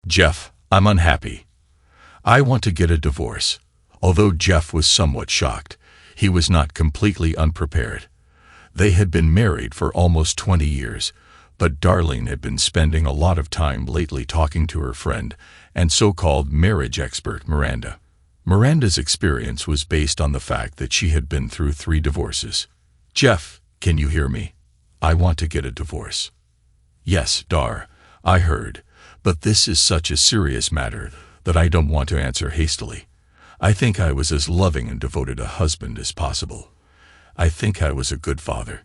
Jeff, I'm unhappy. I want to get a divorce. Although Jeff was somewhat shocked, he was not completely unprepared. They had been married for almost 20 years, but Darlene had been spending a lot of time lately talking to her friend and so-called marriage expert Miranda. Miranda's experience was based on the fact that she had been through 3 divorces. Jeff, can you hear me? I want to get a divorce. Yes, Dar, I heard, but this is such a serious matter that I don't want to answer hastily. I think I was as loving and devoted a husband as possible. I think I was a good father.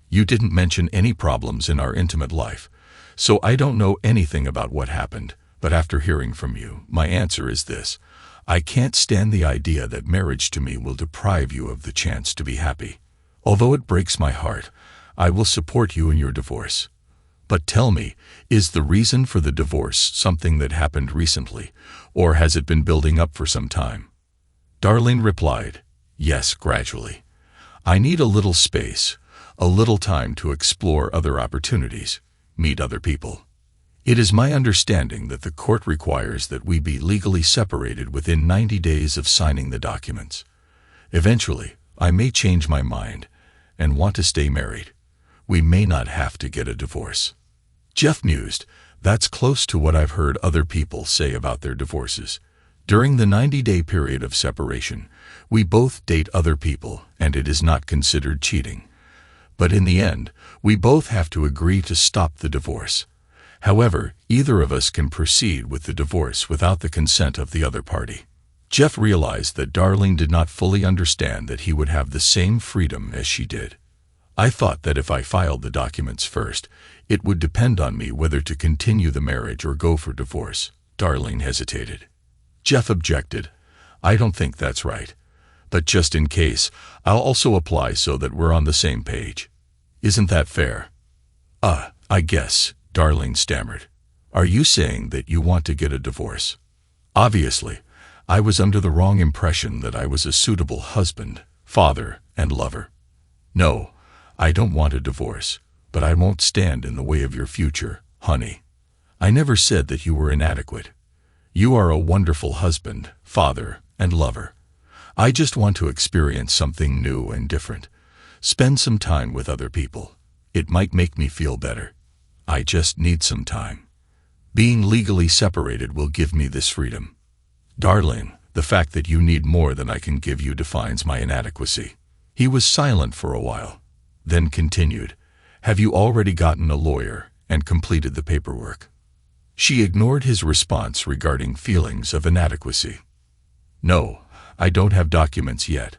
You didn't mention any problems in our intimate life, so I don't know anything about what happened, but after hearing from you, my answer is this. I can't stand the idea that marriage to me will deprive you of the chance to be happy. Although it breaks my heart, I will support you in your divorce. But tell me, is the reason for the divorce something that happened recently, or has it been building up for some time? Darlene replied, yes, gradually. I need a little space, a little time to explore other opportunities, meet other people. It is my understanding that the court requires that we be legally separated within 90 days of signing the documents. Eventually, I may change my mind and want to stay married. We may not have to get a divorce. Jeff mused, that's close to what I've heard other people say about their divorces. During the 90-day period of separation, we both date other people and it is not considered cheating. But in the end, we both have to agree to stop the divorce. However, either of us can proceed with the divorce without the consent of the other party. Jeff realized that Darlene did not fully understand that he would have the same freedom as she did. I thought that if I filed the documents first, it would depend on me whether to continue the marriage or go for divorce. Darlene hesitated. Jeff objected. I don't think that's right. But just in case, I'll also apply so that we're on the same page. Isn't that fair? I guess, Darlene stammered. Are you saying that you want to get a divorce? Obviously, I was under the wrong impression that I was a suitable husband, father, and lover. No, I don't want a divorce, but I won't stand in the way of your future, honey. I never said that you were inadequate. You are a wonderful husband, father, and lover. I just want to experience something new and different. Spend some time with other people. It might make me feel better. I just need some time. Being legally separated will give me this freedom. Darlene, the fact that you need more than I can give you defines my inadequacy. He was silent for a while, then continued, have you already gotten a lawyer and completed the paperwork? She ignored his response regarding feelings of inadequacy. No, I don't have documents yet.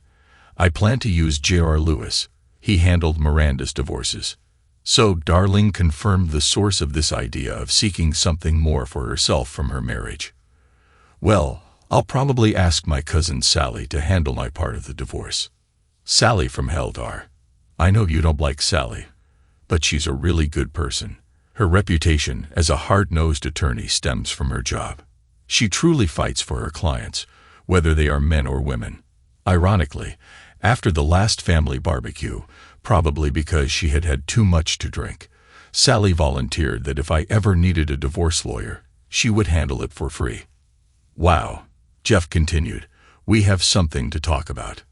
I plan to use J.R. Lewis. He handled Miranda's divorces. So Darlene confirmed the source of this idea of seeking something more for herself from her marriage. Well, I'll probably ask my cousin Sally to handle my part of the divorce. Sally from Heldar. I know you don't like Sally, but she's a really good person. Her reputation as a hard-nosed attorney stems from her job. She truly fights for her clients, whether they are men or women. Ironically, after the last family barbecue, probably because she had had too much to drink, Sally volunteered that if I ever needed a divorce lawyer, she would handle it for free. Wow, Jeff continued, we have something to talk about.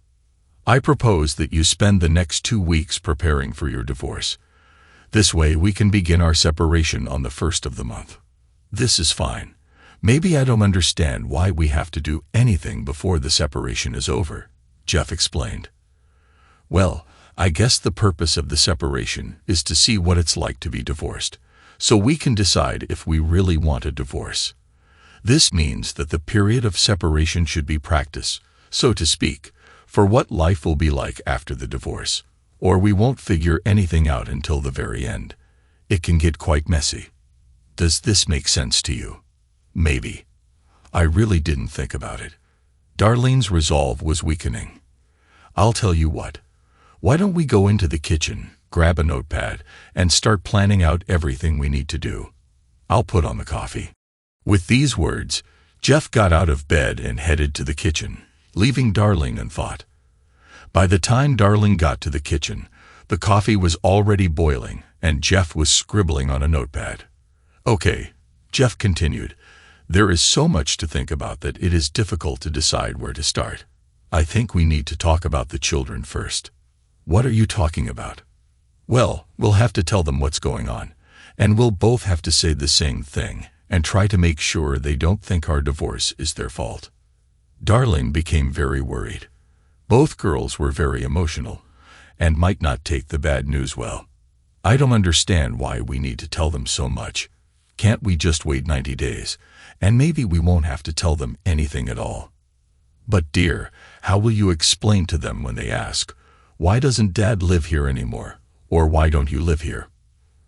I propose that you spend the next 2 weeks preparing for your divorce. This way we can begin our separation on the 1st of the month. This is fine. Maybe I don't understand why we have to do anything before the separation is over, Jeff explained. Well, I guess the purpose of the separation is to see what it's like to be divorced, so we can decide if we really want a divorce. This means that the period of separation should be practice, so to speak, for what life will be like after the divorce, or we won't figure anything out until the very end. It can get quite messy. Does this make sense to you? Maybe. I really didn't think about it. Darlene's resolve was weakening. I'll tell you what. Why don't we go into the kitchen, grab a notepad, and start planning out everything we need to do? I'll put on the coffee. With these words, Jeff got out of bed and headed to the kitchen, leaving Darlene in thought. By the time Darlene got to the kitchen, the coffee was already boiling, and Jeff was scribbling on a notepad. Okay, Jeff continued, There is so much to think about that it is difficult to decide where to start. I think we need to talk about the children first. What are you talking about? Well, we'll have to tell them what's going on, and we'll both have to say the same thing and try to make sure they don't think our divorce is their fault. Darling became very worried. Both girls were very emotional and might not take the bad news well. I don't understand why we need to tell them so much. Can't we just wait 90 days, and maybe we won't have to tell them anything at all? But dear, how will you explain to them when they ask, why doesn't Dad live here anymore? Or why don't you live here?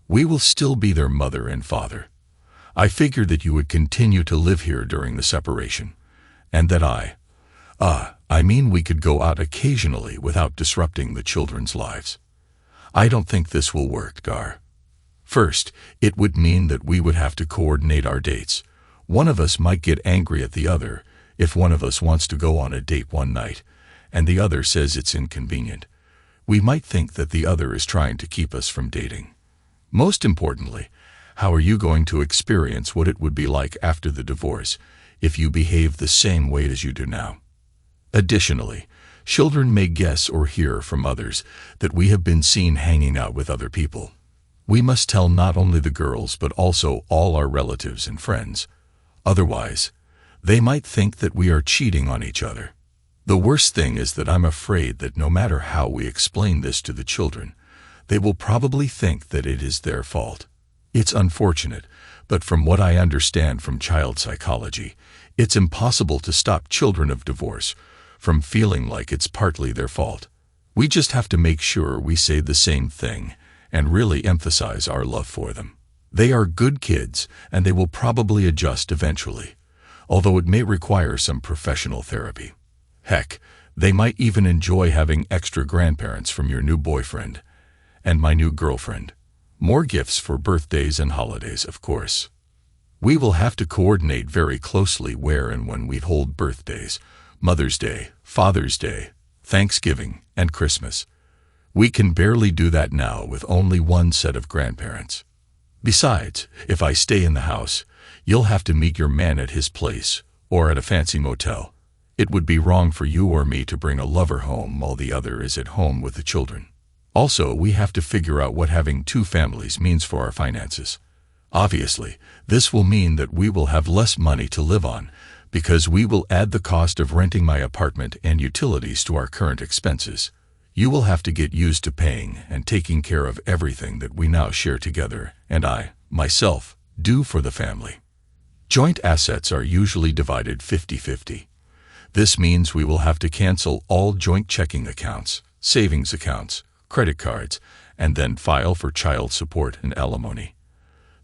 We will still be their mother and father. I figured that you would continue to live here during the separation, and that we could go out occasionally without disrupting the children's lives. I don't think this will work, Dar. First, it would mean that we would have to coordinate our dates. One of us might get angry at the other if one of us wants to go on a date one night, and the other says it's inconvenient. We might think that the other is trying to keep us from dating. Most importantly, how are you going to experience what it would be like after the divorce if you behave the same way as you do now? Additionally, children may guess or hear from others that we have been seen hanging out with other people. We must tell not only the girls but also all our relatives and friends. Otherwise, they might think that we are cheating on each other. The worst thing is that I'm afraid that no matter how we explain this to the children, they will probably think that it is their fault. It's unfortunate, but from what I understand from child psychology, it's impossible to stop children of divorce from feeling like it's partly their fault. We just have to make sure we say the same thing and really emphasize our love for them. They are good kids, and they will probably adjust eventually, although it may require some professional therapy. Heck, they might even enjoy having extra grandparents from your new boyfriend and my new girlfriend. More gifts for birthdays and holidays, of course. We will have to coordinate very closely where and when we hold birthdays, Mother's Day, Father's Day, Thanksgiving, and Christmas. We can barely do that now with only one set of grandparents. Besides, if I stay in the house, you'll have to meet your man at his place or at a fancy motel. It would be wrong for you or me to bring a lover home while the other is at home with the children. Also, we have to figure out what having two families means for our finances. Obviously, this will mean that we will have less money to live on because we will add the cost of renting my apartment and utilities to our current expenses. You will have to get used to paying and taking care of everything that we now share together, and I, myself, do for the family. Joint assets are usually divided 50-50. This means we will have to cancel all joint checking accounts, savings accounts, credit cards, and then file for child support and alimony.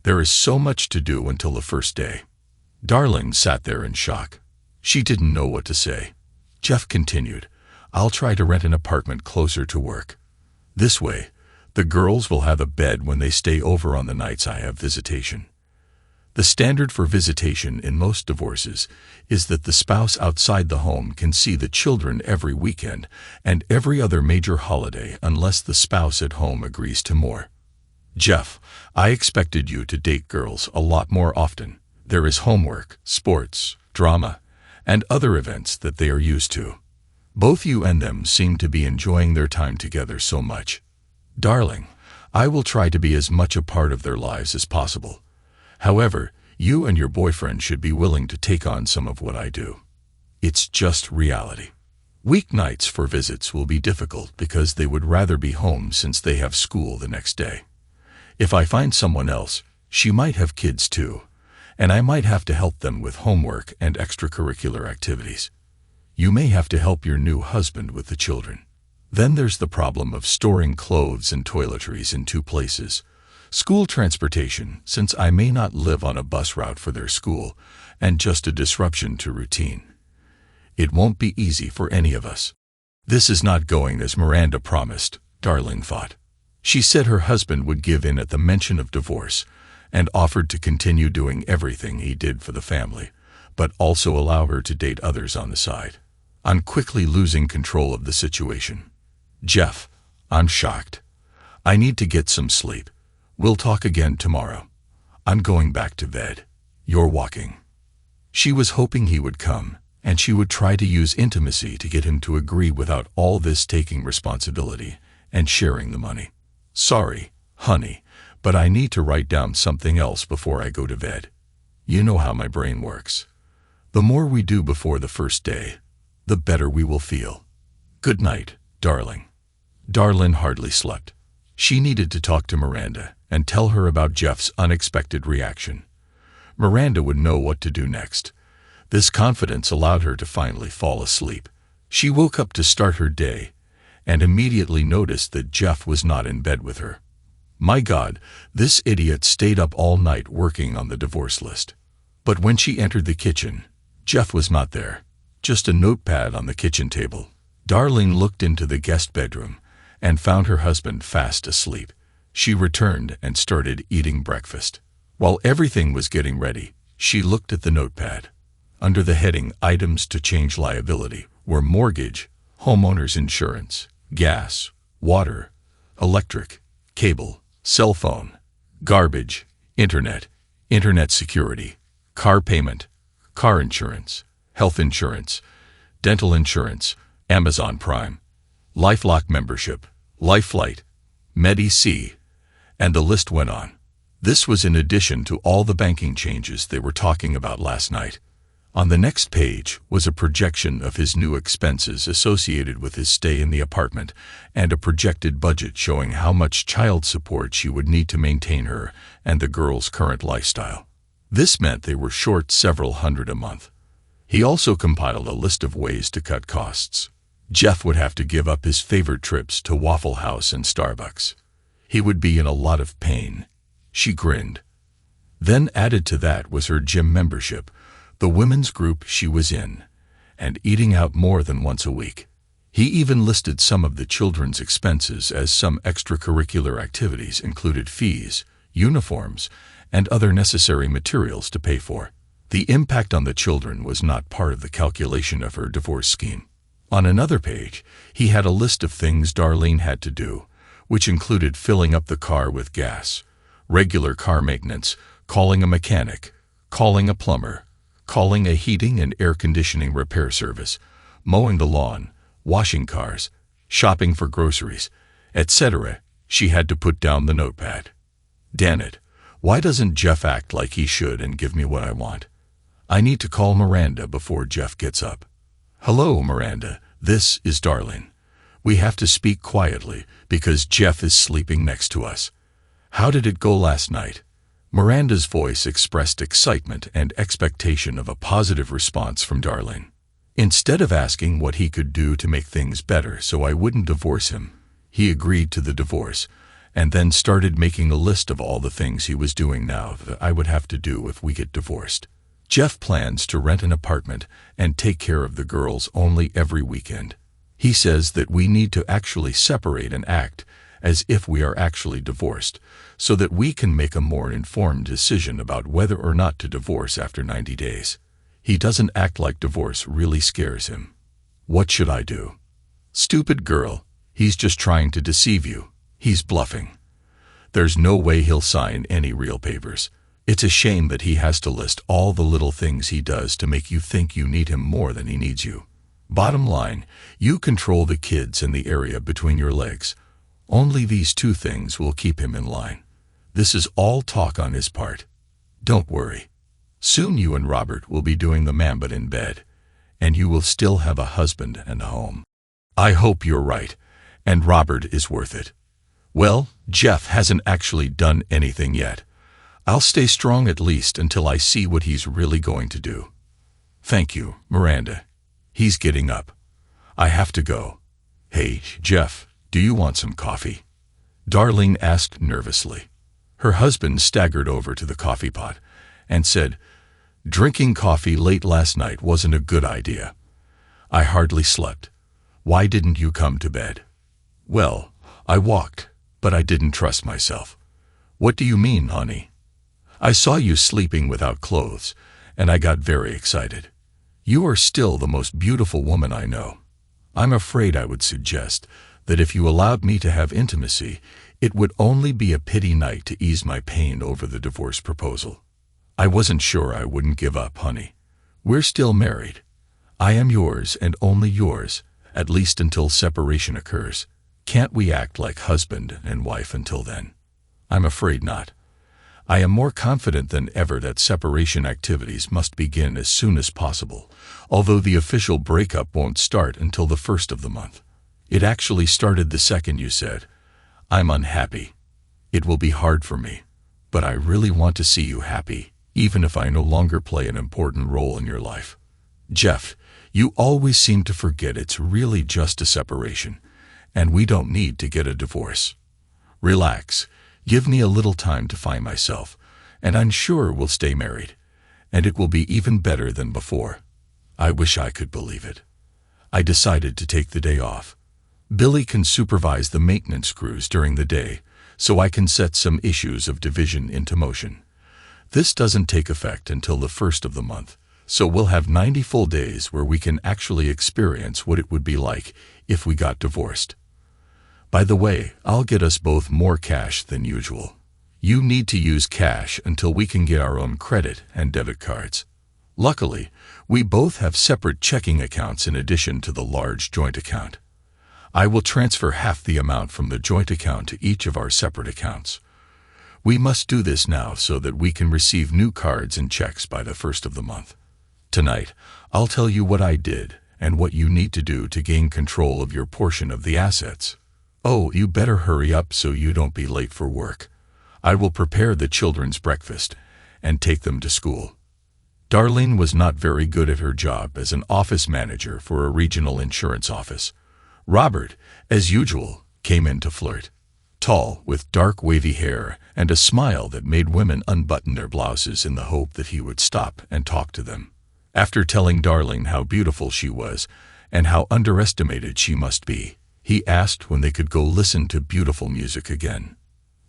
There is so much to do until the first day. Darling sat there in shock. She didn't know what to say. Jeff continued, I'll try to rent an apartment closer to work. This way, the girls will have a bed when they stay over on the nights I have visitation. The standard for visitation in most divorces is that the spouse outside the home can see the children every weekend and every other major holiday unless the spouse at home agrees to more. Jeff, I expected you to date girls a lot more often. There is homework, sports, drama, and other events that they are used to. Both you and them seem to be enjoying their time together so much. Darling, I will try to be as much a part of their lives as possible. However, you and your boyfriend should be willing to take on some of what I do. It's just reality. Weeknights for visits will be difficult because they would rather be home since they have school the next day. If I find someone else, she might have kids too, and I might have to help them with homework and extracurricular activities. You may have to help your new husband with the children. Then there's the problem of storing clothes and toiletries in two places. School transportation, since I may not live on a bus route for their school, and just a disruption to routine. It won't be easy for any of us. This is not going as Miranda promised, Darling thought. She said her husband would give in at the mention of divorce and offered to continue doing everything he did for the family, but also allow her to date others on the side. I'm quickly losing control of the situation. Jeff, I'm shocked. I need to get some sleep. We'll talk again tomorrow. I'm going back to bed. You're walking. She was hoping he would come, and she would try to use intimacy to get him to agree without all this taking responsibility and sharing the money. Sorry, honey, but I need to write down something else before I go to bed. You know how my brain works. The more we do before the first day, the better we will feel. Good night, darling. Darlene hardly slept. She needed to talk to Miranda and tell her about Jeff's unexpected reaction. Miranda would know what to do next. This confidence allowed her to finally fall asleep. She woke up to start her day and immediately noticed that Jeff was not in bed with her. My God, this idiot stayed up all night working on the divorce list. But when she entered the kitchen, Jeff was not there, just a notepad on the kitchen table. Darlene looked into the guest bedroom and found her husband fast asleep. She returned and started eating breakfast. While everything was getting ready, she looked at the notepad. Under the heading Items to Change Liability were mortgage, homeowner's insurance, gas, water, electric, cable, cell phone, garbage, internet security, car payment, car insurance, health insurance, dental insurance, Amazon Prime, LifeLock membership, LifeFlight, Medi-C, and the list went on. This was in addition to all the banking changes they were talking about last night. On the next page was a projection of his new expenses associated with his stay in the apartment and a projected budget showing how much child support she would need to maintain her and the girl's current lifestyle. This meant they were short several hundred a month. He also compiled a list of ways to cut costs. Jeff would have to give up his favorite trips to Waffle House and Starbucks. He would be in a lot of pain. She grinned. Then added to that was her gym membership, the women's group she was in, and eating out more than once a week. He even listed some of the children's expenses as some extracurricular activities included fees, uniforms, and other necessary materials to pay for. The impact on the children was not part of the calculation of her divorce scheme. On another page, he had a list of things Darlene had to do, which included filling up the car with gas, regular car maintenance, calling a mechanic, calling a plumber, calling a heating and air conditioning repair service, mowing the lawn, washing cars, shopping for groceries, etc. She had to put down the notepad. Damn it, why doesn't Jeff act like he should and give me what I want? I need to call Miranda before Jeff gets up. Hello, Miranda, this is Darlene. We have to speak quietly because Jeff is sleeping next to us. How did it go last night? Miranda's voice expressed excitement and expectation of a positive response from Darlene. Instead of asking what he could do to make things better so I wouldn't divorce him, he agreed to the divorce and then started making a list of all the things he was doing now that I would have to do if we get divorced. Jeff plans to rent an apartment and take care of the girls only every weekend. He says that we need to actually separate and act as if we are actually divorced, so that we can make a more informed decision about whether or not to divorce after 90 days. He doesn't act like divorce really scares him. What should I do? Stupid girl, he's just trying to deceive you. He's bluffing. There's no way he'll sign any real papers. It's a shame that he has to list all the little things he does to make you think you need him more than he needs you. Bottom line, you control the kids and the area between your legs. Only these two things will keep him in line. This is all talk on his part. Don't worry. Soon you and Robert will be doing the mambit in bed, and you will still have a husband and a home. I hope you're right, and Robert is worth it. Well, Jeff hasn't actually done anything yet. I'll stay strong at least until I see what he's really going to do. Thank you, Miranda. He's getting up. I have to go. Hey, Jeff, do you want some coffee? Darlene asked nervously. Her husband staggered over to the coffee pot and said, "Drinking coffee late last night wasn't a good idea. I hardly slept. Why didn't you come to bed?" "Well, I walked, but I didn't trust myself." "What do you mean, honey?" "I saw you sleeping without clothes, and I got very excited. You are still the most beautiful woman I know. I'm afraid I would suggest that if you allowed me to have intimacy, it would only be a pity night to ease my pain over the divorce proposal. I wasn't sure I wouldn't give up, honey. We're still married. I am yours and only yours, at least until separation occurs. Can't we act like husband and wife until then? I'm afraid not. I am more confident than ever that separation activities must begin as soon as possible, although the official breakup won't start until the first of the month. It actually started the second you said, I'm unhappy. It will be hard for me, but I really want to see you happy, even if I no longer play an important role in your life. Jeff, you always seem to forget it's really just a separation, and we don't need to get a divorce. Relax. Give me a little time to find myself, and I'm sure we'll stay married, and it will be even better than before. I wish I could believe it. I decided to take the day off. Billy can supervise the maintenance crews during the day, so I can set some issues of division into motion. This doesn't take effect until the first of the month, so we'll have 90 full days where we can actually experience what it would be like if we got divorced. By the way, I'll get us both more cash than usual. You need to use cash until we can get our own credit and debit cards. Luckily, we both have separate checking accounts in addition to the large joint account. I will transfer half the amount from the joint account to each of our separate accounts. We must do this now so that we can receive new cards and checks by the first of the month. Tonight, I'll tell you what I did and what you need to do to gain control of your portion of the assets. Oh, you better hurry up so you don't be late for work. I will prepare the children's breakfast and take them to school. Darlene was not very good at her job as an office manager for a regional insurance office. Robert, as usual, came in to flirt. Tall, with dark wavy hair and a smile that made women unbutton their blouses in the hope that he would stop and talk to them. After telling Darlene how beautiful she was and how underestimated she must be, he asked when they could go listen to beautiful music again.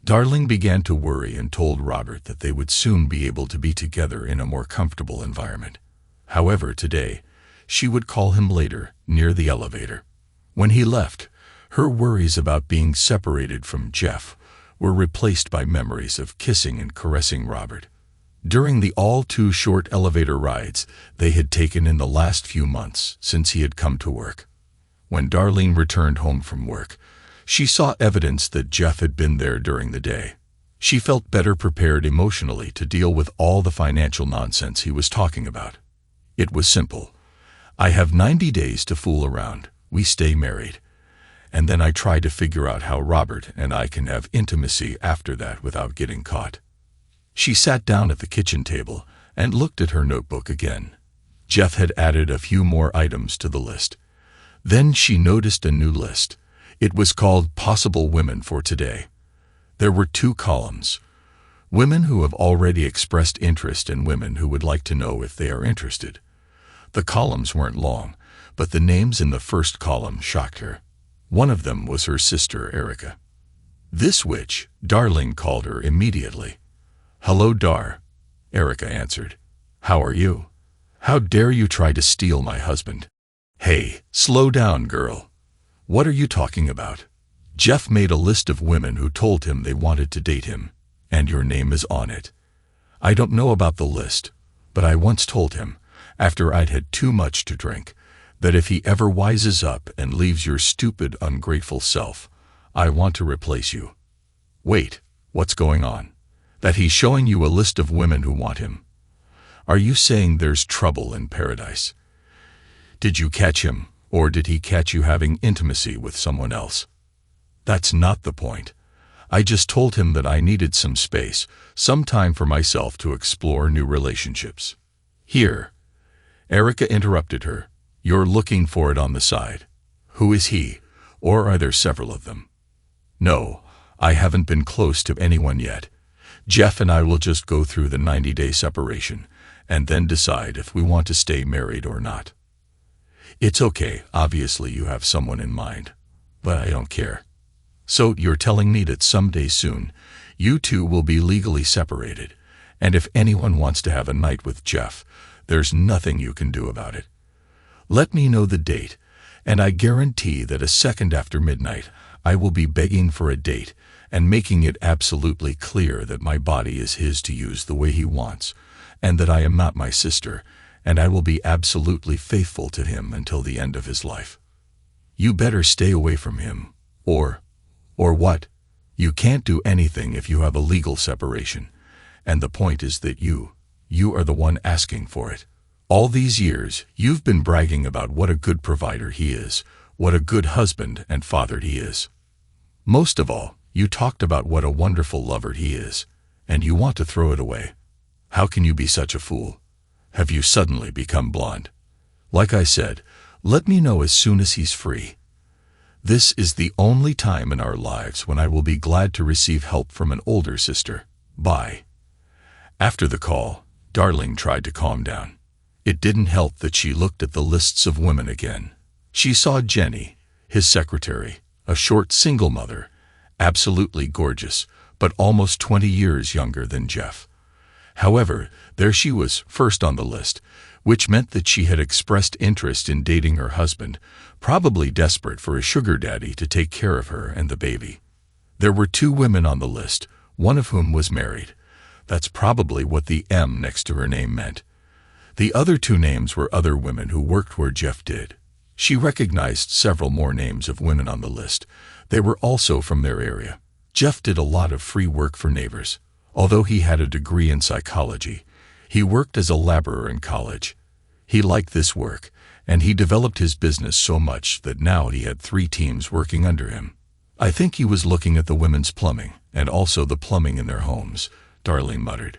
Darlene began to worry and told Robert that they would soon be able to be together in a more comfortable environment. However, today, she would call him later, near the elevator. When he left, her worries about being separated from Jeff were replaced by memories of kissing and caressing Robert. During the all-too-short elevator rides they had taken in the last few months since he had come to work. When Darlene returned home from work, she saw evidence that Jeff had been there during the day. She felt better prepared emotionally to deal with all the financial nonsense he was talking about. It was simple. I have 90 days to fool around. We stay married. And then I try to figure out how Robert and I can have intimacy after that without getting caught. She sat down at the kitchen table and looked at her notebook again. Jeff had added a few more items to the list. Then she noticed a new list. It was called Possible Women for Today. There were 2 columns. Women who have already expressed interest and women who would like to know if they are interested. The columns weren't long, but the names in the first column shocked her. One of them was her sister, Erica. This witch, Darlene called her immediately. "Hello, Dar," Erica answered. "How are you? How dare you try to steal my husband?" "Hey, slow down, girl. What are you talking about? Jeff made a list of women who told him they wanted to date him, and your name is on it. I don't know about the list, but I once told him, after I'd had too much to drink, that if he ever wises up and leaves your stupid, ungrateful self, I want to replace you." "Wait, what's going on? That he's showing you a list of women who want him? Are you saying there's trouble in paradise? Did you catch him, or did he catch you having intimacy with someone else?" "That's not the point. I just told him that I needed some space, some time for myself to explore new relationships." "Here," Erica interrupted her, "you're looking for it on the side. Who is he, or are there several of them?" "No, I haven't been close to anyone yet. Jeff and I will just go through the 90-day separation, and then decide if we want to stay married or not." "It's okay, obviously you have someone in mind, but I don't care. So you're telling me that someday soon, you two will be legally separated, and if anyone wants to have a night with Jeff, there's nothing you can do about it. Let me know the date, and I guarantee that a second after midnight, I will be begging for a date and making it absolutely clear that my body is his to use the way he wants, and that I am not my sister, and I will be absolutely faithful to him until the end of his life. You better stay away from him, or what? You can't do anything if you have a legal separation, and the point is that you are the one asking for it. All these years, you've been bragging about what a good provider he is, what a good husband and father he is. Most of all, you talked about what a wonderful lover he is, and you want to throw it away. How can you be such a fool? Have you suddenly become blonde? Like I said, let me know as soon as he's free. This is the only time in our lives when I will be glad to receive help from an older sister. Bye. After the call, Darlene tried to calm down. It didn't help that she looked at the lists of women again. She saw Jenny, his secretary, a short single mother, absolutely gorgeous, but almost 20 years younger than Jeff. However, there she was, first on the list, which meant that she had expressed interest in dating her husband, probably desperate for a sugar daddy to take care of her and the baby. There were 2 women on the list, one of whom was married. That's probably what the M next to her name meant. The other 2 names were other women who worked where Jeff did. She recognized several more names of women on the list. They were also from their area. Jeff did a lot of free work for neighbors. Although he had a degree in psychology, he worked as a laborer in college. He liked this work, and he developed his business so much that now he had 3 teams working under him. I think he was looking at the women's plumbing, and also the plumbing in their homes, Darlene muttered.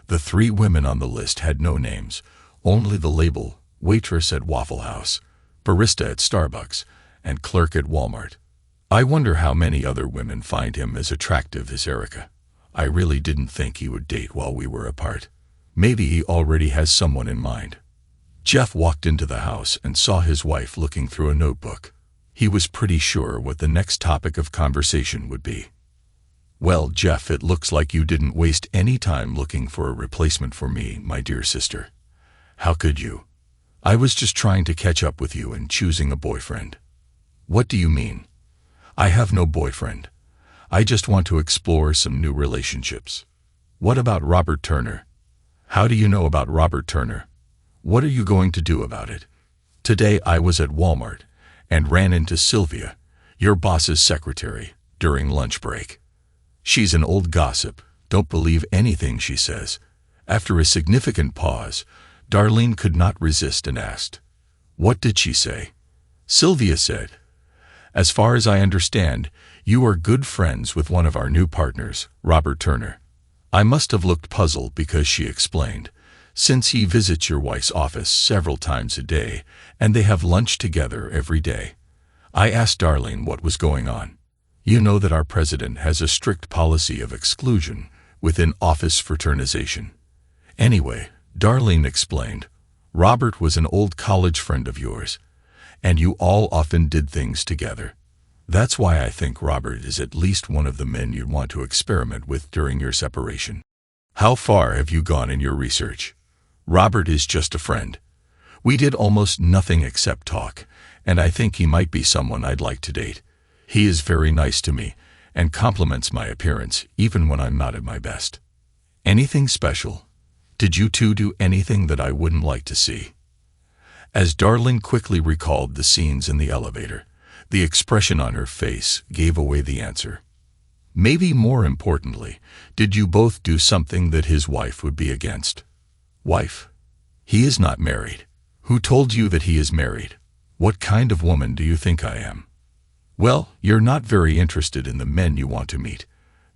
The 3 women on the list had no names, only the label, waitress at Waffle House, barista at Starbucks, and clerk at Walmart. I wonder how many other women find him as attractive as Erica. I really didn't think he would date while we were apart. Maybe he already has someone in mind. Jeff walked into the house and saw his wife looking through a notebook. He was pretty sure what the next topic of conversation would be. Well, Jeff, it looks like you didn't waste any time looking for a replacement for me, my dear sister. How could you? I was just trying to catch up with you and choosing a boyfriend. What do you mean? I have no boyfriend. I just want to explore some new relationships. What about Robert Turner? How do you know about Robert Turner? What are you going to do about it? Today I was at Walmart and ran into Sylvia, your boss's secretary, during lunch break. She's an old gossip. Don't believe anything she says. After a significant pause, Darlene could not resist and asked, "What did she say?" Sylvia said, "As far as I understand, you are good friends with one of our new partners, Robert Turner." I must have looked puzzled because she explained, "Since he visits your wife's office several times a day, and they have lunch together every day." I asked Darlene what was going on. You know that our president has a strict policy of exclusion within office fraternization. Anyway, Darlene explained, Robert was an old college friend of yours, and you all often did things together. That's why I think Robert is at least one of the men you'd want to experiment with during your separation. How far have you gone in your research? Robert is just a friend. We did almost nothing except talk, and I think he might be someone I'd like to date. He is very nice to me and compliments my appearance even when I'm not at my best. Anything special? Did you 2 do anything that I wouldn't like to see? As Darlene quickly recalled the scenes in the elevator, the expression on her face gave away the answer. Maybe more importantly, did you both do something that his wife would be against? Wife? He is not married. Who told you that he is married? What kind of woman do you think I am? Well, you're not very interested in the men you want to meet.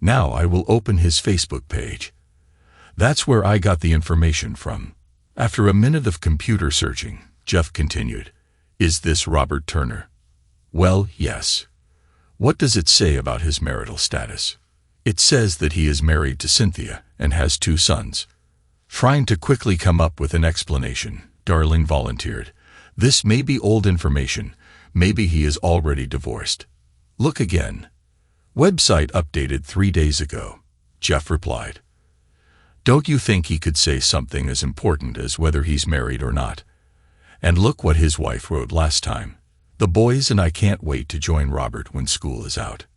Now I will open his Facebook page. That's where I got the information from. After a minute of computer searching, Jeff continued, "Is this Robert Turner?" Well, yes. What does it say about his marital status? It says that he is married to Cynthia and has 2 sons. Trying to quickly come up with an explanation, Darlene volunteered, "This may be old information. Maybe he is already divorced." Look again. Website updated 3 days ago, Jeff replied. Don't you think he could say something as important as whether he's married or not? And look what his wife wrote last time. "The boys and I can't wait to join Robert when school is out."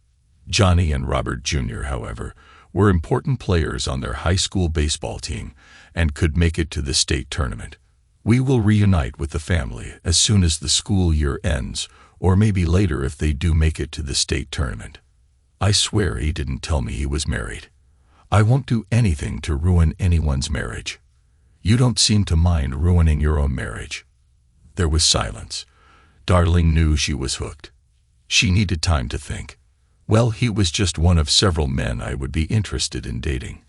Johnny and Robert Jr., however, were important players on their high school baseball team and could make it to the state tournament. We will reunite with the family as soon as the school year ends, or maybe later if they do make it to the state tournament. I swear he didn't tell me he was married. I won't do anything to ruin anyone's marriage. You don't seem to mind ruining your own marriage." There was silence. Darling knew she was hooked. She needed time to think. Well, he was just one of several men I would be interested in dating.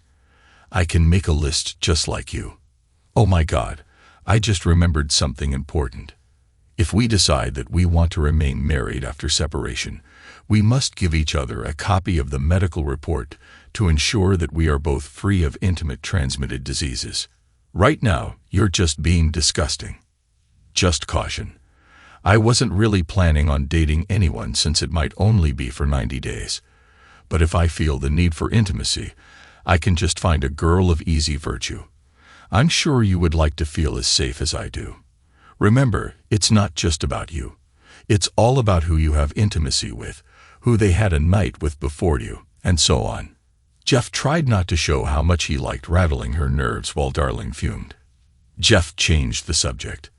I can make a list just like you. Oh my God, I just remembered something important. If we decide that we want to remain married after separation, we must give each other a copy of the medical report to ensure that we are both free of intimate transmitted diseases. Right now, you're just being disgusting. Just caution. I wasn't really planning on dating anyone since it might only be for 90 days. But if I feel the need for intimacy, I can just find a girl of easy virtue. I'm sure you would like to feel as safe as I do. Remember, it's not just about you. It's all about who you have intimacy with, who they had a night with before you, and so on. Jeff tried not to show how much he liked rattling her nerves while Darling fumed. Jeff changed the subject.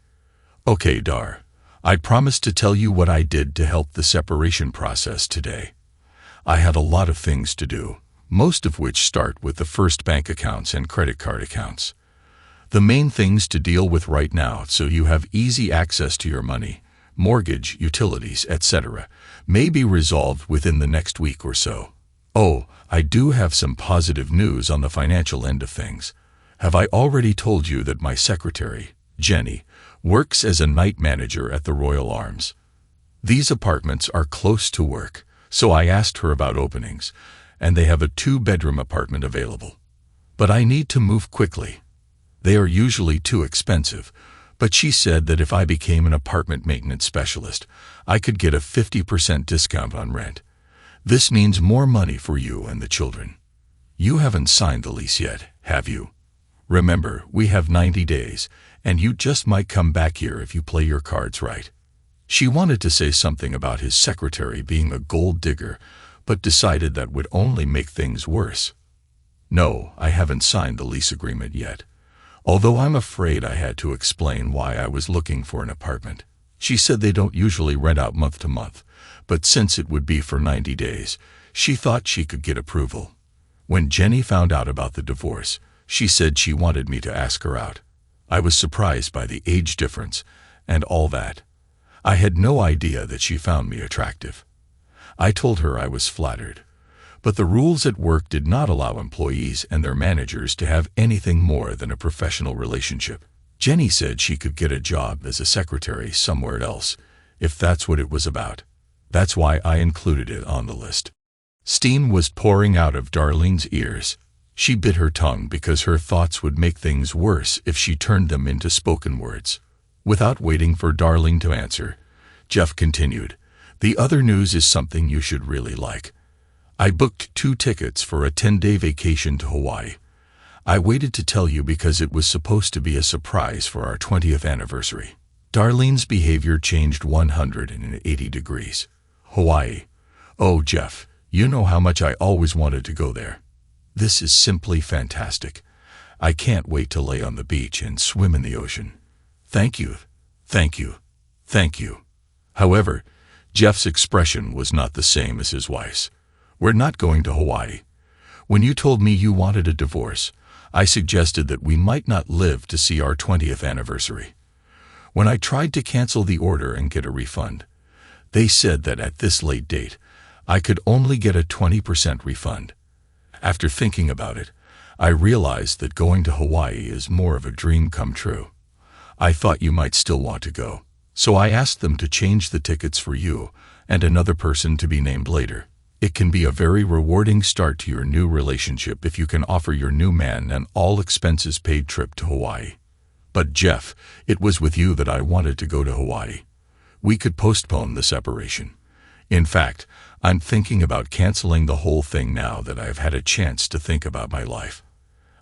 "Okay, Dar, I promised to tell you what I did to help the separation process today. I had a lot of things to do, most of which start with the first bank accounts and credit card accounts. The main things to deal with right now so you have easy access to your money, mortgage, utilities, etc., may be resolved within the next week or so. Oh, I do have some positive news on the financial end of things. Have I already told you that my secretary, Jenny, works as a night manager at the Royal Arms? These apartments are close to work, so I asked her about openings, and they have a 2-bedroom apartment available. But I need to move quickly. They are usually too expensive, but she said that if I became an apartment maintenance specialist, I could get a 50% discount on rent. This means more money for you and the children. You haven't signed the lease yet, have you? Remember, we have 90 days, and you just might come back here if you play your cards right." She wanted to say something about his secretary being a gold digger, but decided that would only make things worse. "No, I haven't signed the lease agreement yet. Although I'm afraid I had to explain why I was looking for an apartment. She said they don't usually rent out month to month, but since it would be for 90 days, she thought she could get approval. When Jenny found out about the divorce, she said she wanted me to ask her out. I was surprised by the age difference and all that. I had no idea that she found me attractive. I told her I was flattered. But the rules at work did not allow employees and their managers to have anything more than a professional relationship. Jenny said she could get a job as a secretary somewhere else, if that's what it was about. That's why I included it on the list." Steam was pouring out of Darlene's ears. She bit her tongue because her thoughts would make things worse if she turned them into spoken words. Without waiting for Darlene to answer, Jeff continued, "The other news is something you should really like. I booked 2 tickets for a 10-day vacation to Hawaii. I waited to tell you because it was supposed to be a surprise for our 20th anniversary." Darlene's behavior changed 180 degrees. "Hawaii? Oh, Jeff, you know how much I always wanted to go there. This is simply fantastic. I can't wait to lay on the beach and swim in the ocean. Thank you, thank you, thank you." However, Jeff's expression was not the same as his wife's. "We're not going to Hawaii. When you told me you wanted a divorce, I suggested that we might not live to see our 20th anniversary. When I tried to cancel the order and get a refund, they said that at this late date, I could only get a 20% refund. After thinking about it, I realized that going to Hawaii is more of a dream come true. I thought you might still want to go, so I asked them to change the tickets for you and another person to be named later. It can be a very rewarding start to your new relationship if you can offer your new man an all-expenses-paid trip to Hawaii. But Jeff, it was with you that I wanted to go to Hawaii. We could postpone the separation. In fact, I'm thinking about canceling the whole thing now that I've had a chance to think about my life.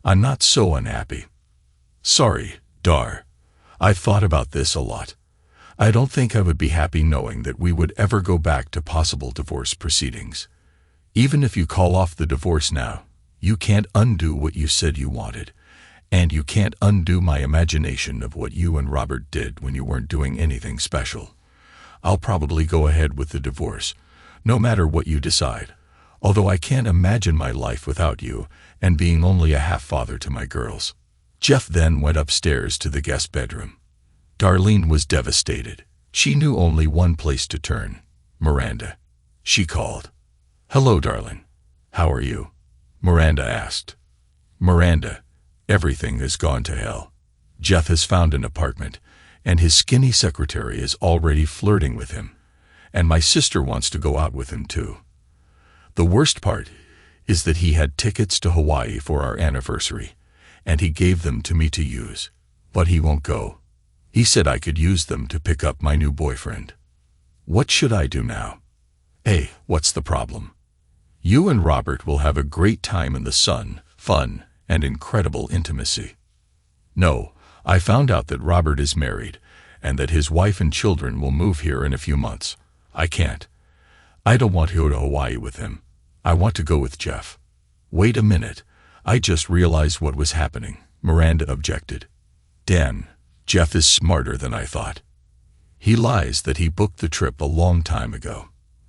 I'm not so unhappy. Sorry, Dar. I've thought about this a lot. I don't think I would be happy knowing that we would ever go back to possible divorce proceedings. Even if you call off the divorce now, you can't undo what you said you wanted, And you can't undo my imagination of what you and Robert did when you weren't doing anything special. I'll probably go ahead with the divorce, no matter what you decide, although I can't imagine my life without you and being only a half-father to my girls. Jeff then went upstairs to the guest bedroom. Darlene was devastated. She knew only one place to turn, Miranda. She called. "Hello, darling. How are you?" Miranda asked. "Miranda, everything has gone to hell. Jeff has found an apartment, and his skinny secretary is already flirting with him, and my sister wants to go out with him too. The worst part is that he had tickets to Hawaii for our anniversary, and he gave them to me to use, but he won't go. He said I could use them to pick up my new boyfriend. What should I do now? Hey, what's the problem? You and Robert will have a great time in the sun, fun, and incredible intimacy." "No, I found out that Robert is married, and that his wife and children will move here in a few months. I can't. I don't want to go to Hawaii with him. I want to go with Jeff." "Wait a minute. I just realized what was happening," Miranda objected. "Dan, Jeff is smarter than I thought. He lies that he booked the trip a long time ago.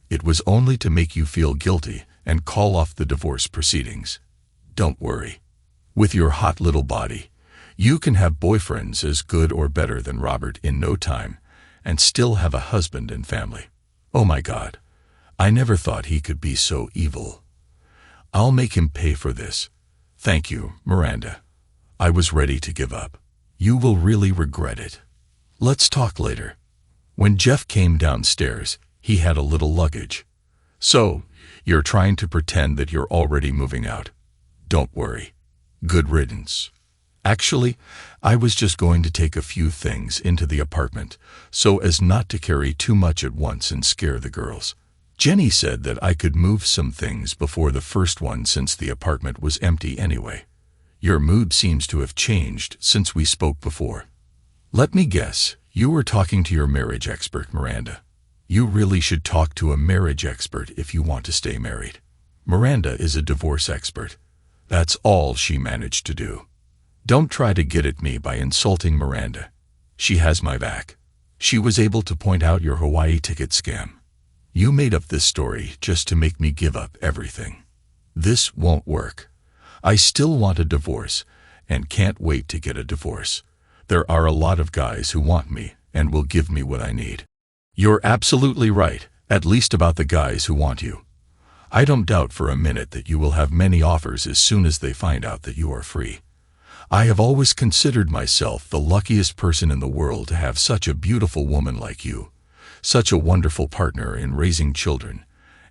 It was only to make you feel guilty and call off the divorce proceedings. Don't worry. With your hot little body, you can have boyfriends as good or better than Robert in no time and still have a husband and family. Oh my God, I never thought he could be so evil. I'll make him pay for this. Thank you, Miranda. I was ready to give up. You will really regret it. Let's talk later." When Jeff came downstairs, he had a little luggage. "So, you're trying to pretend that you're already moving out. Don't worry. Good riddance. Actually, I was just going to take a few things into the apartment so as not to carry too much at once and scare the girls. Jenny said that I could move some things before the first one since the apartment was empty anyway. Your mood seems to have changed since we spoke before. Let me guess, you were talking to your marriage expert, Miranda. You really should talk to a marriage expert if you want to stay married. Miranda is a divorce expert. That's all she managed to do. Don't try to get at me by insulting Miranda. She has my back. She was able to point out your Hawaii ticket scam. You made up this story just to make me give up everything. This won't work. I still want a divorce and can't wait to get a divorce. There are a lot of guys who want me and will give me what I need." "You're absolutely right, at least about the guys who want you. I don't doubt for a minute that you will have many offers as soon as they find out that you are free. I have always considered myself the luckiest person in the world to have such a beautiful woman like you, such a wonderful partner in raising children,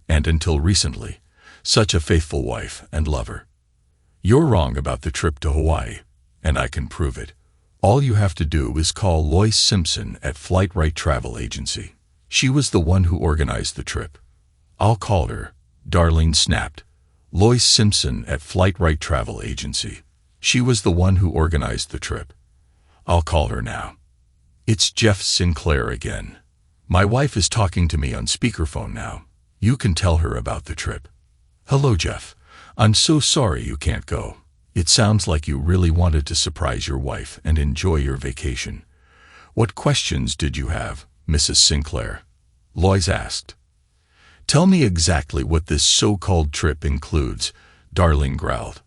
and until recently, such a faithful wife and lover. You're wrong about the trip to Hawaii, and I can prove it. All you have to do is call Lois Simpson at Flightright Travel Agency. She was the one who organized the trip." "I'll call her," Darlene snapped. "Lois Simpson at Flightright Travel Agency. She was the one who organized the trip. I'll call her now. It's Jeff Sinclair again. My wife is talking to me on speakerphone now. You can tell her about the trip." "Hello, Jeff. I'm so sorry you can't go. It sounds like you really wanted to surprise your wife and enjoy your vacation. What questions did you have, Mrs. Sinclair?" Lois asked. "Tell me exactly what this so-called trip includes," Darlene growled.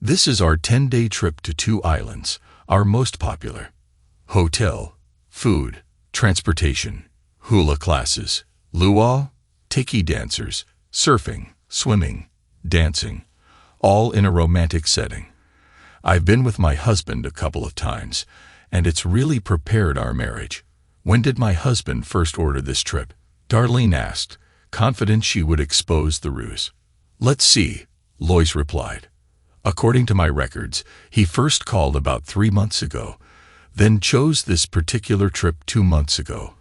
"This is our 10-day trip to 2 islands, our most popular. Hotel, food, transportation, hula classes, luau, tiki dancers, surfing, swimming, dancing, all in a romantic setting. I've been with my husband a couple of times, and it's really prepared our marriage." "When did my husband first order this trip?" Darlene asked, confident she would expose the ruse. "Let's see," Lois replied. "According to my records, he first called about 3 months ago, then chose this particular trip 2 months ago,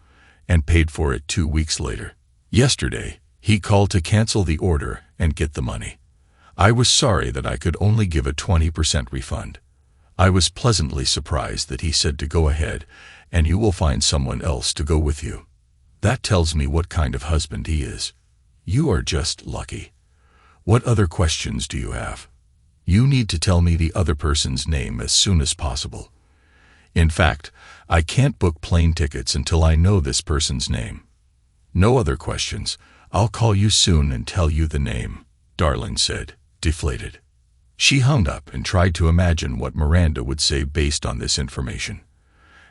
and paid for it 2 weeks later. Yesterday, he called to cancel the order and get the money. I was sorry that I could only give a 20% refund. I was pleasantly surprised that he said to go ahead and you will find someone else to go with you. That tells me what kind of husband he is. You are just lucky. What other questions do you have?" You need to tell me the other person's name as soon as possible. In fact, I can't book plane tickets until I know this person's name. No other questions. I'll call you soon and tell you the name, Darlene said, deflated. She hung up and tried to imagine what Miranda would say based on this information.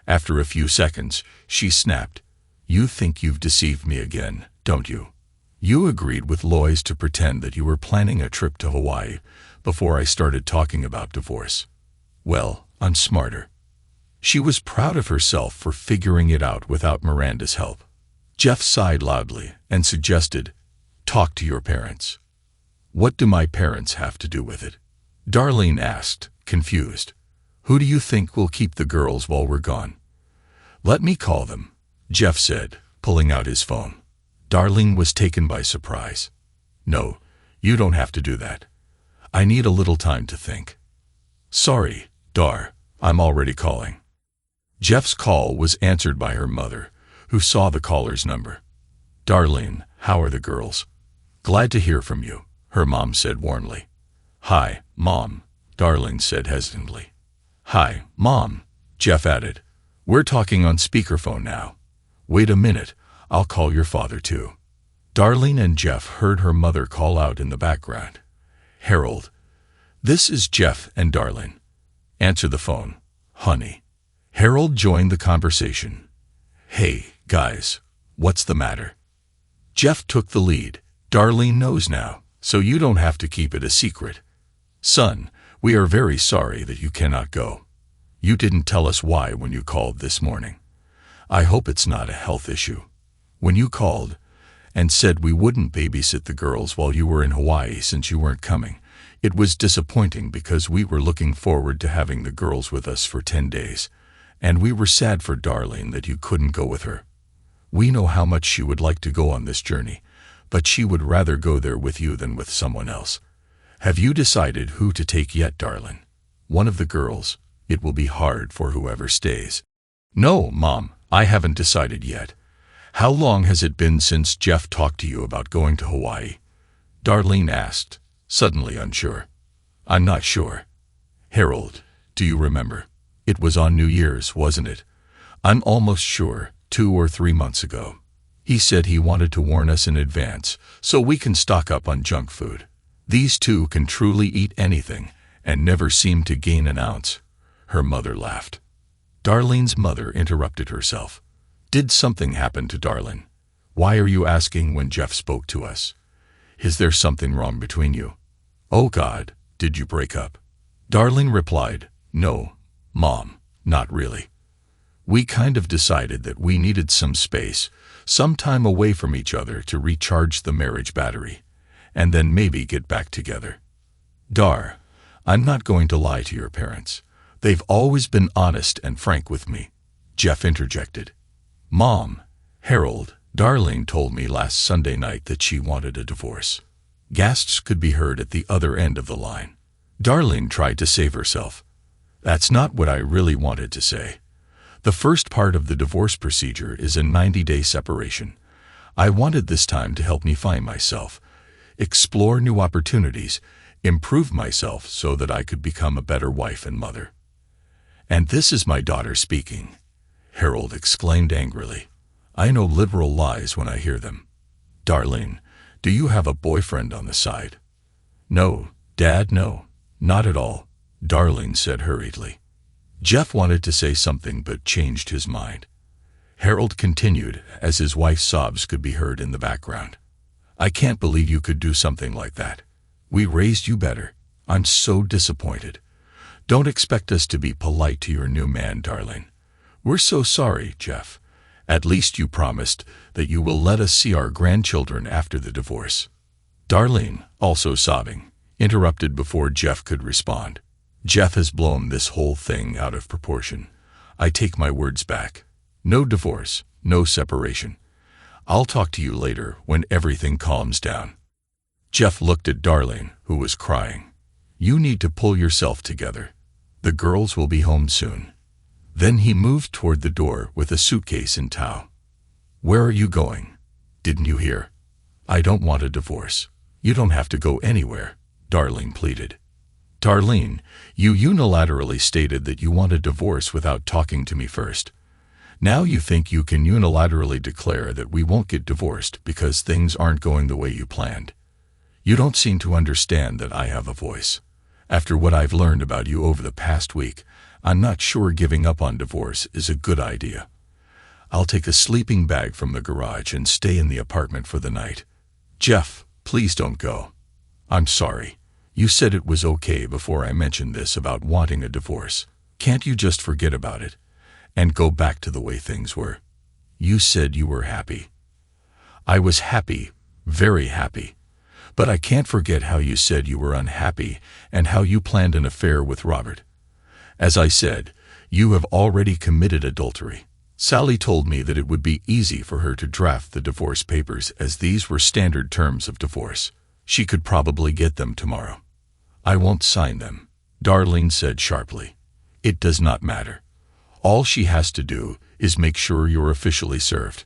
After a few seconds, she snapped, "You think you've deceived me again, don't you? You agreed with Lois to pretend that you were planning a trip to Hawaii before I started talking about divorce. Well, I'm smarter." She was proud of herself for figuring it out without Miranda's help. Jeff sighed loudly and suggested, "Talk to your parents." "What do my parents have to do with it?" Darlene asked, confused. "Who do you think will keep the girls while we're gone?" "Let me call them," Jeff said, pulling out his phone. Darlene was taken by surprise. "No, you don't have to do that. I need a little time to think." "Sorry, Dar, I'm already calling." Jeff's call was answered by her mother, who saw the caller's number. "Darlene, how are the girls?" "Glad to hear from you," her mom said warmly. "Hi, Mom," Darlene said hesitantly. "Hi, Mom," Jeff added. "We're talking on speakerphone now. Wait a minute, I'll call your father too." Darlene and Jeff heard her mother call out in the background. "Harold, this is Jeff and Darlene. Answer the phone, honey." Harold joined the conversation. "Hey, guys, what's the matter?" Jeff took the lead. "Darlene knows now, so you don't have to keep it a secret. Son, we are very sorry that you cannot go. You didn't tell us why when you called this morning. I hope it's not a health issue. When you called and said we wouldn't babysit the girls while you were in Hawaii since you weren't coming, it was disappointing because we were looking forward to having the girls with us for 10 days, and we were sad for Darlene that you couldn't go with her. We know how much she would like to go on this journey, but she would rather go there with you than with someone else. Have you decided who to take yet, Darlene? One of the girls. It will be hard for whoever stays." "No, Mom, I haven't decided yet. How long has it been since Jeff talked to you about going to Hawaii?" Darlene asked, suddenly unsure. "I'm not sure." "Harold, do you remember? It was on New Year's, wasn't it? I'm almost sure, 2 or 3 months ago. He said he wanted to warn us in advance so we can stock up on junk food. These two can truly eat anything and never seem to gain an ounce." Her mother laughed. Darlene's mother interrupted herself. "Did something happen to Darlene? Why are you asking when Jeff spoke to us? Is there something wrong between you? Oh God, did you break up?" Darlene replied, "No, Mom, not really. We kind of decided that we needed some space, some time away from each other to recharge the marriage battery, and then maybe get back together." "Dar, I'm not going to lie to your parents. They've always been honest and frank with me," Jeff interjected. "Mom, Harold, Darlene told me last Sunday night that she wanted a divorce." Gasps could be heard at the other end of the line. Darlene tried to save herself. "That's not what I really wanted to say. The first part of the divorce procedure is a 90-day separation. I wanted this time to help me find myself, explore new opportunities, improve myself so that I could become a better wife and mother." "And this is my daughter speaking," Harold exclaimed angrily. "I know literal lies when I hear them. Darlene, do you have a boyfriend on the side?" "No, Dad, no, not at all," Darlene said hurriedly. Jeff wanted to say something but changed his mind. Harold continued as his wife's sobs could be heard in the background. "I can't believe you could do something like that. We raised you better. I'm so disappointed. Don't expect us to be polite to your new man, Darlene. We're so sorry, Jeff. At least you promised that you will let us see our grandchildren after the divorce." Darlene, also sobbing, interrupted before Jeff could respond. "Jeff has blown this whole thing out of proportion. I take my words back. No divorce, no separation. I'll talk to you later when everything calms down." Jeff looked at Darlene, who was crying. "You need to pull yourself together. The girls will be home soon." Then he moved toward the door with a suitcase in tow. "Where are you going? Didn't you hear? I don't want a divorce. You don't have to go anywhere," Darlene pleaded. Darlene, you unilaterally stated that you want a divorce without talking to me first. Now you think you can unilaterally declare that we won't get divorced because things aren't going the way you planned. You don't seem to understand that I have a voice. After what I've learned about you over the past week, I'm not sure giving up on divorce is a good idea. I'll take a sleeping bag from the garage and stay in the apartment for the night. Jeff, please don't go. I'm sorry. You said it was okay before I mentioned this about wanting a divorce. Can't you just forget about it and go back to the way things were? You said you were happy. I was happy, very happy. But I can't forget how you said you were unhappy and how you planned an affair with Robert. As I said, you have already committed adultery. Sally told me that it would be easy for her to draft the divorce papers as these were standard terms of divorce. She could probably get them tomorrow. I won't sign them, Darlene said sharply. It does not matter. All she has to do is make sure you're officially served.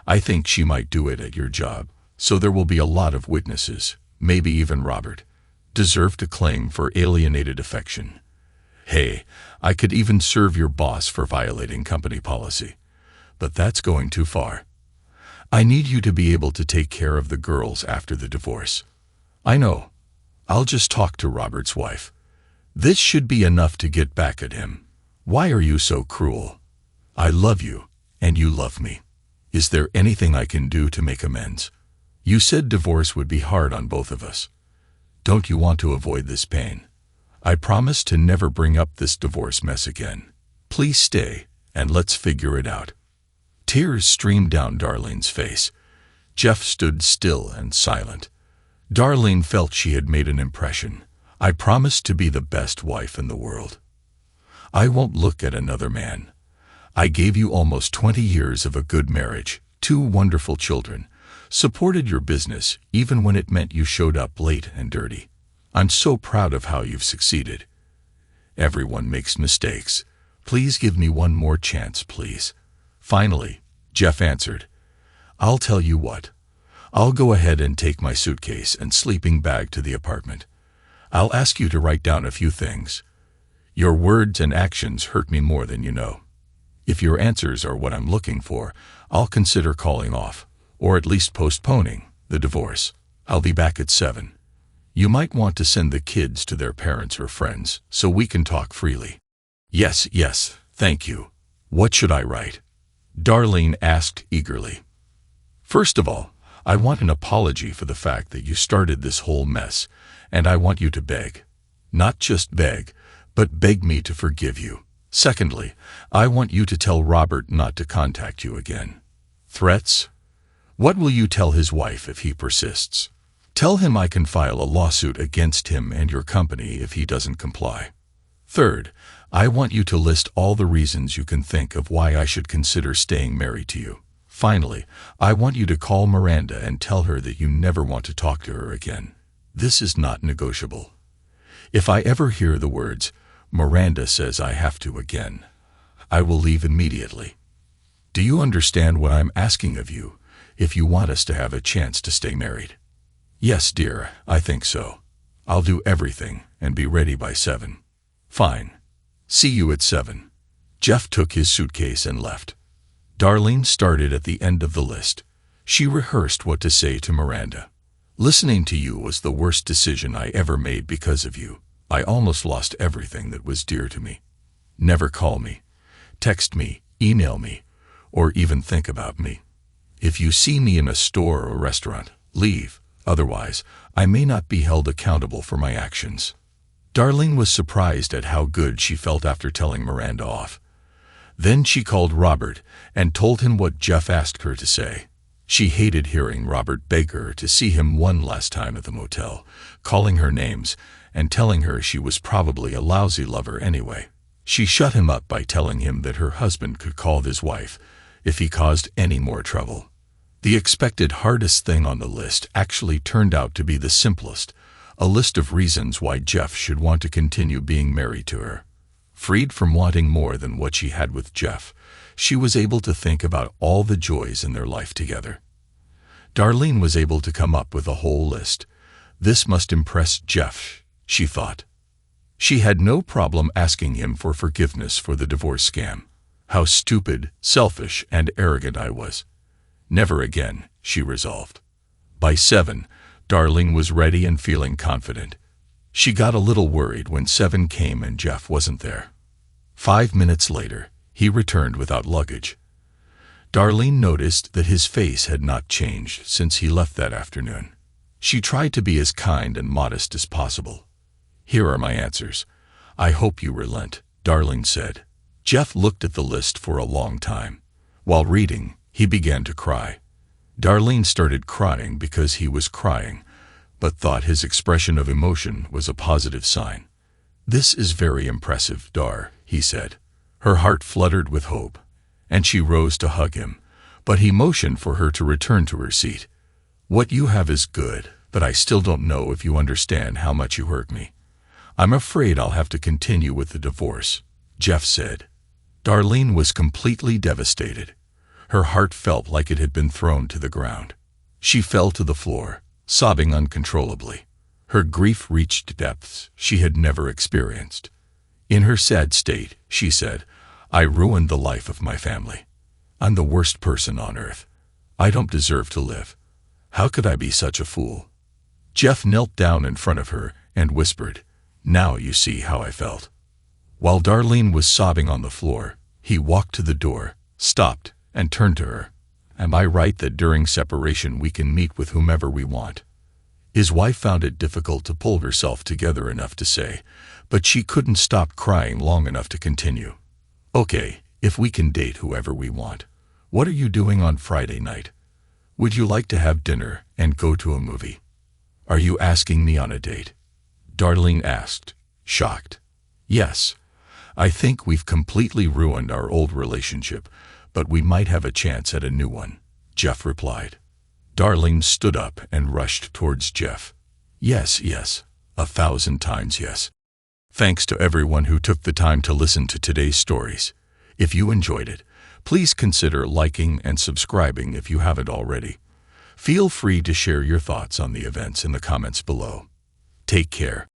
I think she might do it at your job, so there will be a lot of witnesses, maybe even Robert, deserve to claim for alienated affection. Hey, I could even serve your boss for violating company policy. But that's going too far. I need you to be able to take care of the girls after the divorce. I know. I'll just talk to Robert's wife. This should be enough to get back at him. Why are you so cruel? I love you, and you love me. Is there anything I can do to make amends? You said divorce would be hard on both of us. Don't you want to avoid this pain? I promise to never bring up this divorce mess again. Please stay, and let's figure it out. Tears streamed down Darlene's face. Jeff stood still and silent. Darlene felt she had made an impression. I promise to be the best wife in the world. I won't look at another man. I gave you almost 20 years of a good marriage, 2 wonderful children, supported your business even when it meant you showed up late and dirty. I'm so proud of how you've succeeded. Everyone makes mistakes. Please give me one more chance, please. Finally, Jeff answered. I'll tell you what. I'll go ahead and take my suitcase and sleeping bag to the apartment. I'll ask you to write down a few things. Your words and actions hurt me more than you know. If your answers are what I'm looking for, I'll consider calling off, or at least postponing, the divorce. I'll be back at 7. You might want to send the kids to their parents or friends so we can talk freely. Yes, thank you. What should I write? Darlene asked eagerly. First of all, I want an apology for the fact that you started this whole mess, and I want you to beg. Not just beg, but beg me to forgive you. Secondly, I want you to tell Robert not to contact you again. Threats? What will you tell his wife if he persists? Tell him I can file a lawsuit against him and your company if he doesn't comply. Third, I want you to list all the reasons you can think of why I should consider staying married to you. Finally, I want you to call Miranda and tell her that you never want to talk to her again. This is not negotiable. If I ever hear the words, Miranda says I have to again, I will leave immediately. Do you understand what I'm asking of you if you want us to have a chance to stay married? Yes, dear, I think so. I'll do everything and be ready by 7. Fine. See you at 7. Jeff took his suitcase and left. Darlene started at the end of the list. She rehearsed what to say to Miranda. Listening to you was the worst decision I ever made because of you. I almost lost everything that was dear to me. Never call me, text me, email me, or even think about me. If you see me in a store or restaurant, leave. Otherwise, I may not be held accountable for my actions. Darlene was surprised at how good she felt after telling Miranda off. Then she called Robert and told him what Jeff asked her to say. She hated hearing Robert beg her to see him one last time at the motel, calling her names and telling her she was probably a lousy lover anyway. She shut him up by telling him that her husband could call his wife if he caused any more trouble. The expected hardest thing on the list actually turned out to be the simplest, a list of reasons why Jeff should want to continue being married to her. Freed from wanting more than what she had with Jeff, she was able to think about all the joys in their life together. Darlene was able to come up with a whole list. This must impress Jeff, she thought. She had no problem asking him for forgiveness for the divorce scam. How stupid, selfish, and arrogant I was. Never again, she resolved. By 7, Darlene was ready and feeling confident. She got a little worried when 7 came and Jeff wasn't there. 5 minutes later, he returned without luggage. Darlene noticed that his face had not changed since he left that afternoon. She tried to be as kind and modest as possible. "Here are my answers. I hope you relent," Darlene said. Jeff looked at the list for a long time. While reading, he began to cry. Darlene started crying because he was crying, but thought his expression of emotion was a positive sign. "This is very impressive, Dar," he said. Her heart fluttered with hope, and she rose to hug him, but he motioned for her to return to her seat. "What you have is good, but I still don't know if you understand how much you hurt me. I'm afraid I'll have to continue with the divorce," Jeff said. Darlene was completely devastated. Her heart felt like it had been thrown to the ground. She fell to the floor, sobbing uncontrollably. Her grief reached depths she had never experienced. In her sad state, she said, "I ruined the life of my family. I'm the worst person on earth. I don't deserve to live. How could I be such a fool?" Jeff knelt down in front of her and whispered, "Now you see how I felt." While Darlene was sobbing on the floor, he walked to the door, stopped, and turned to her. "Am I right that during separation we can meet with whomever we want?" His wife found it difficult to pull herself together enough to say, but she couldn't stop crying long enough to continue. "Okay, if we can date whoever we want. What are you doing on Friday night? Would you like to have dinner and go to a movie?" "Are you asking me on a date?" Darlene asked, shocked. "Yes. I think we've completely ruined our old relationship, but we might have a chance at a new one," Jeff replied. Darlene stood up and rushed towards Jeff. "Yes, yes, 1,000 times yes." Thanks to everyone who took the time to listen to today's stories. If you enjoyed it, please consider liking and subscribing if you haven't already. Feel free to share your thoughts on the events in the comments below. Take care.